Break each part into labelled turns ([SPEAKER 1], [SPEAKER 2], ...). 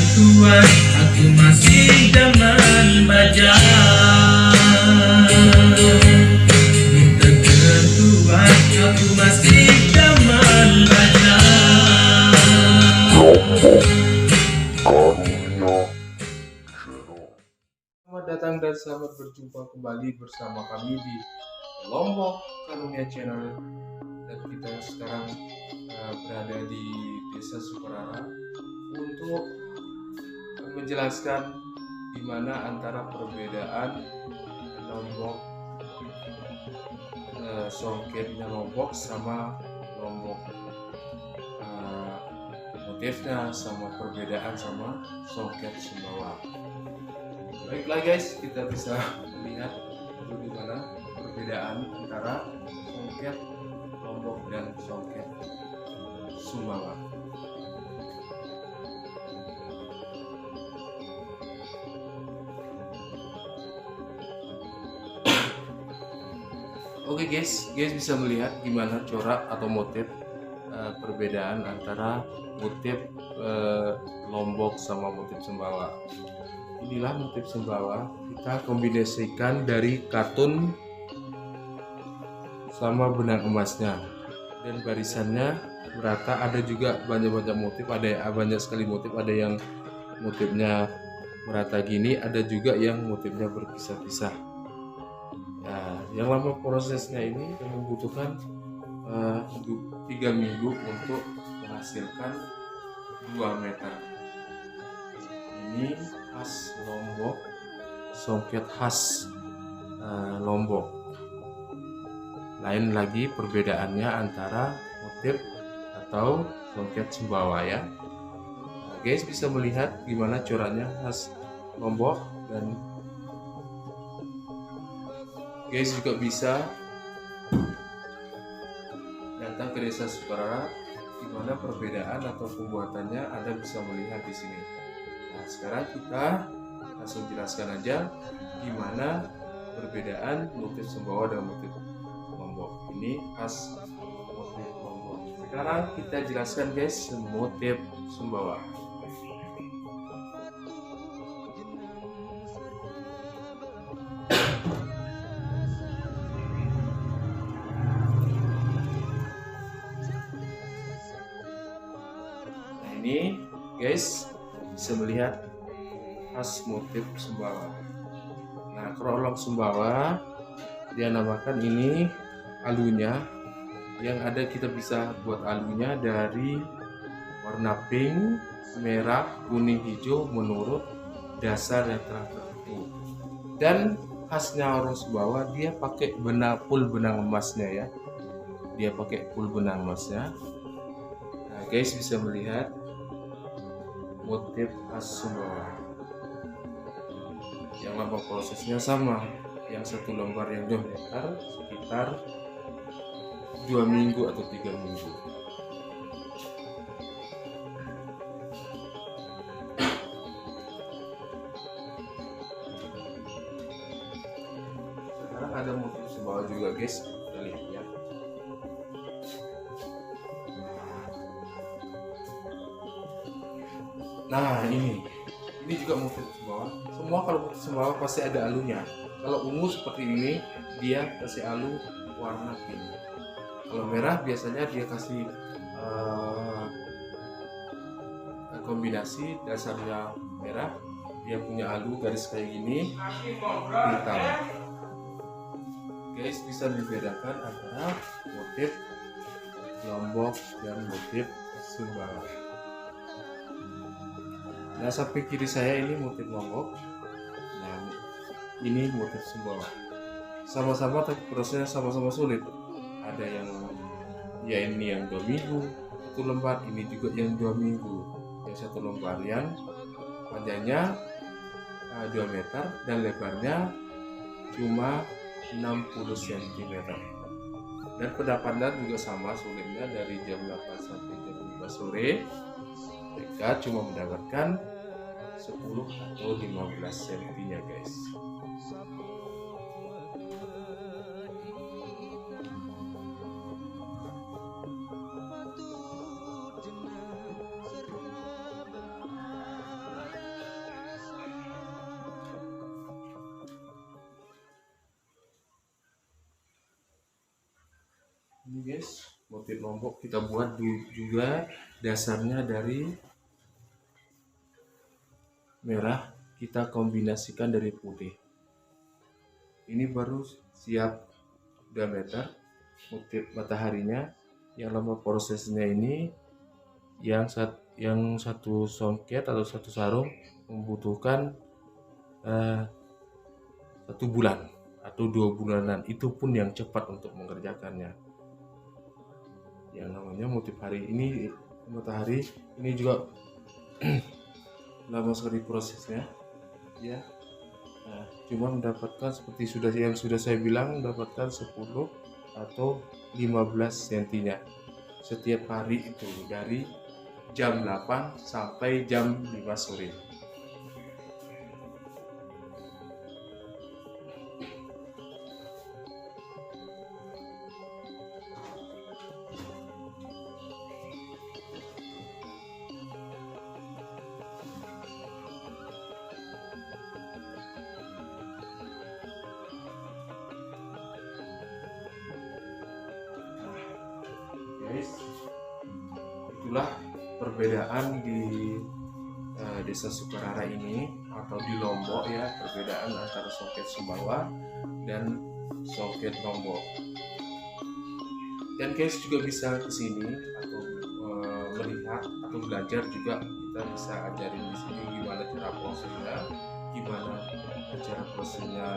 [SPEAKER 1] ketentuan, aku masih zaman baja. Minta ketentuan, aku masih zaman baja.
[SPEAKER 2] Selamat datang dan selamat berjumpa kembali bersama kami di Lombok Karunia Channel. Dan kita sekarang berada di Desa Sukarara untuk menjelaskan gimana antara perbedaan Lombok songketnya Lombok sama Lombok motifnya, sama perbedaan sama songket Sumbawa. Baiklah guys, kita bisa melihat dulu gimana perbedaan antara songket Lombok dan songket Sumbawa. Oke guys bisa melihat gimana corak atau motif perbedaan antara motif Lombok sama motif Sumbawa. Inilah motif Sumbawa, kita kombinasikan dari katun sama benang emasnya, dan barisannya merata. Ada juga banyak motif, ada banyak sekali motif, ada yang motifnya merata gini, ada juga yang motifnya berpisah-pisah. Nah, yang lama prosesnya ini yang membutuhkan 3 minggu untuk menghasilkan 2 meter. Ini khas Lombok, songket khas Lombok. Lain lagi perbedaannya antara motif atau songket Sumbawa ya. Nah, guys bisa melihat gimana coraknya khas Lombok, dan guys juga bisa datang ke Desa Sukarara, gimana perbedaan atau pembuatannya Anda bisa melihat di sini. Nah, sekarang kita langsung jelaskan aja gimana perbedaan motif Sumbawa dan motif Lombok. Ini khas motif Lombok. Sekarang kita jelaskan guys motif Sumbawa. Nah, ini guys bisa melihat khas motif Sumbawa. Nah, kalau Sumbawa dia namakan ini alunya, yang ada kita bisa buat alunya dari warna pink, merah, kuning, hijau menurut dasar yang telah tertentu. Dan khasnya orang Sumbawa dia pakai benang emasnya ya. Dia pakai benang emasnya. Nah, guys bisa melihat motif khas Sumbawa. Yang lama prosesnya sama, yang satu lembar yang 2 meter sekitar 2 minggu atau 3 minggu. Sekarang ada motif Sumbawa juga guys, kita lihat ya. Nah, ini juga motif Sumbawa. Semua kalau motif Sumbawa pasti ada alunya. Kalau ungu seperti ini dia kasih alu warna pink. Kalau merah biasanya dia kasih kombinasi dasarnya merah, dia punya alu garis kayak gini hitam. Guys bisa membedakan antara motif Lombok dan motif Sumbawa. Nah, samping kiri saya ini motif Lombok, nah ini motif Sumbawa. Sama-sama tapi prosesnya sama-sama sulit. Ada yang ini yang 2 minggu 1 lembar, ini juga yang 2 minggu yang 1 lembar, yang panjangnya 2 meter dan lebarnya cuma 60 cm. Dan pendapatan juga sama sulitnya, dari jam 8 sampai jam 5 sore mereka cuma mendapatkan 10 atau 15 cm nya guys. guys, motif Lombok kita buat juga dasarnya dari merah, kita kombinasikan dari putih. Ini baru siap diameter motif mataharinya. Yang lama prosesnya ini yang satu songket atau satu sarung membutuhkan 1 bulan atau 2 bulanan, itu pun yang cepat untuk mengerjakannya. Yang namanya motif hari ini matahari ini juga lama sekali prosesnya ya. Nah, cuma mendapatkan seperti yang sudah saya bilang, mendapatkan 10 atau 15 sentinya setiap hari, itu dari jam 8 sampai jam 5 sore. Guys, itulah perbedaan di Desa Sukarara ini atau di Lombok ya, perbedaan antara songket Sumbawa dan songket Lombok. Dan guys juga bisa kesini atau melihat atau belajar juga, kita bisa ajarin di sini gimana cara prosesnya, gimana cara prosesnya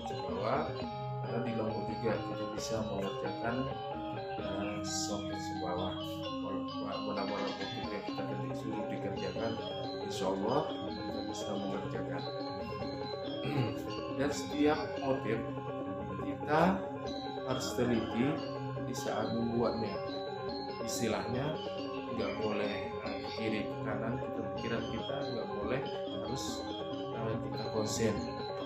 [SPEAKER 2] Sumbawa. Karena di Lombok juga kita bisa mengerjakan songket Sumbawa. Mana-mana motif yang kita suruh dikerjakan, insya Allah kita bisa mengerjakan. Dan setiap motif kita harus teliti di saat membuatnya. Istilahnya nggak boleh kiri ke kanan, pikiran kita nggak boleh, harus kita konsen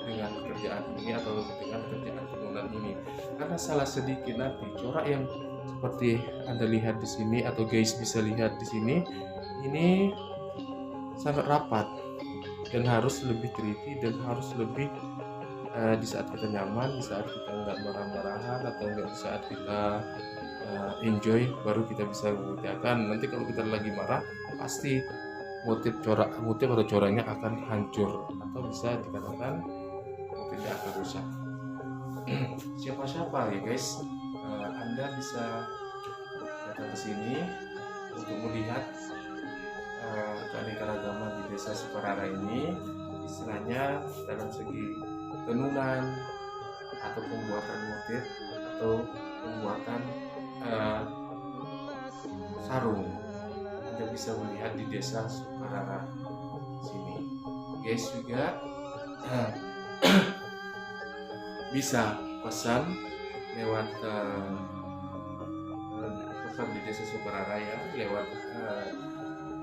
[SPEAKER 2] dengan kerjaan ini atau dengan kerjaan tenunan ini. Karena salah sedikit nanti corak yang seperti Anda lihat di sini atau guys bisa lihat di sini, ini sangat rapat dan harus lebih teliti dan harus lebih di saat kita nyaman, di saat kita nggak marah-marahan atau nggak di saat kita enjoy, baru kita bisa mengerjakan. Nanti kalau kita lagi marah, pasti motif atau coraknya akan hancur atau bisa dikatakan motifnya akan rusak. Siapa-siapa ya guys, Anda bisa datang ke sini untuk melihat keanekaragaman di Desa Sukarara ini, istilahnya dalam segi tenunan atau pembuatan motif atau pembuatan sarung. Anda bisa melihat di Desa Sukarara sini. Guys juga bisa pesan lewat pesan di Desa Sukarara ya, lewat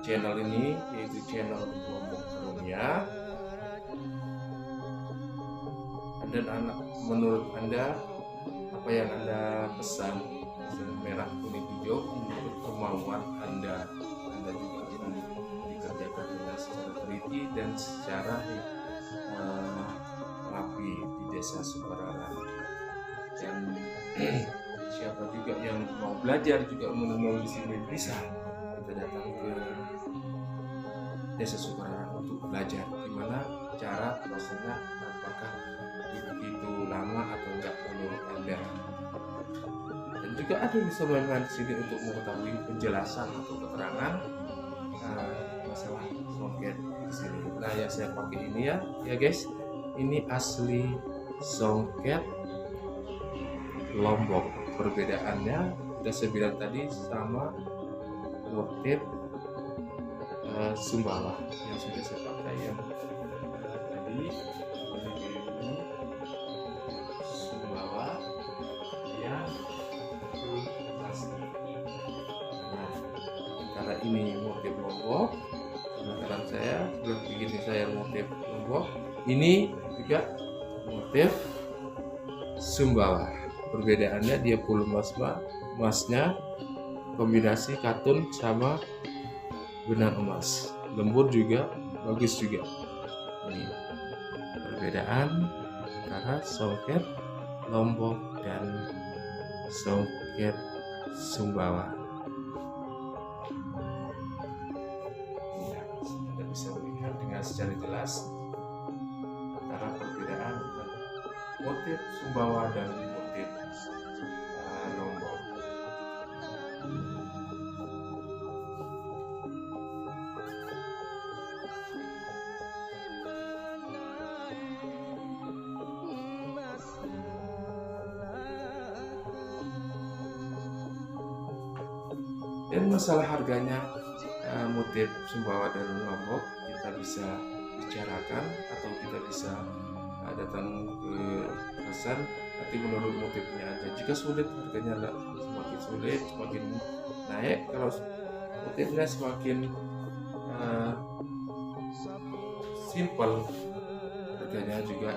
[SPEAKER 2] channel ini, yaitu channel Lombok Karunia. Dan menurut Anda, apa yang Anda pesan merah, kuning, hijau menurut kemauan Anda juga akan dikerjakan dengan secara teliti dan secara rapi di Desa Sukarara. Dan siapa juga yang mau belajar juga mau di sini, bisa kita datang ke Desa Sukarara untuk belajar gimana cara prosesnya, apakah itu lama atau enggak menurut Anda. Dan juga ada bisa main-main di sini untuk mengetahui penjelasan atau keterangan masalah songket di sini. Nah, yang saya pakai ini ya guys, ini asli songket Lombok. Perbedaannya sudah saya bilang tadi sama motif Sumbawa yang sudah saya pakai ya tadi. Ini Sumbawa yang asli. Nah, karena ini motif Lombok, sekarang saya belum bikin saya motif Lombok, ini juga motif Sumbawa. Perbedaannya dia full emasnya kombinasi katun sama benang emas, lembut juga, bagus juga. Ini perbedaan antara songket Lombok dan songket Sumbawa. Ya, Anda bisa melihat dengan secara jelas antara perbedaan motif Sumbawa dan motif Lombok. Dan masalah harganya motif Sumbawa dan Lombok kita bisa bicarakan atau kita bisa datang ke pasar, nanti menurut motifnya aja. Jika sulit harganya semakin sulit, semakin naik. Kalau motifnya semakin simple, harganya juga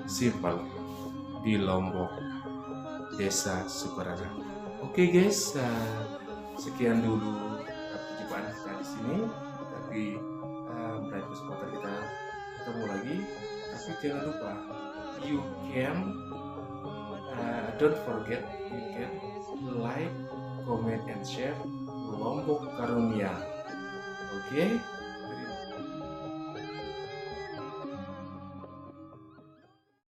[SPEAKER 2] simple di Lombok, Desa Sukarara. Oke guys, sekian dulu perjumpaan kita di sini. Tapi lain kesempatan kita ketemu lagi. Tapi jangan lupa, you can don't forget, you can like, comment, and share Lombok Karunia. Oke?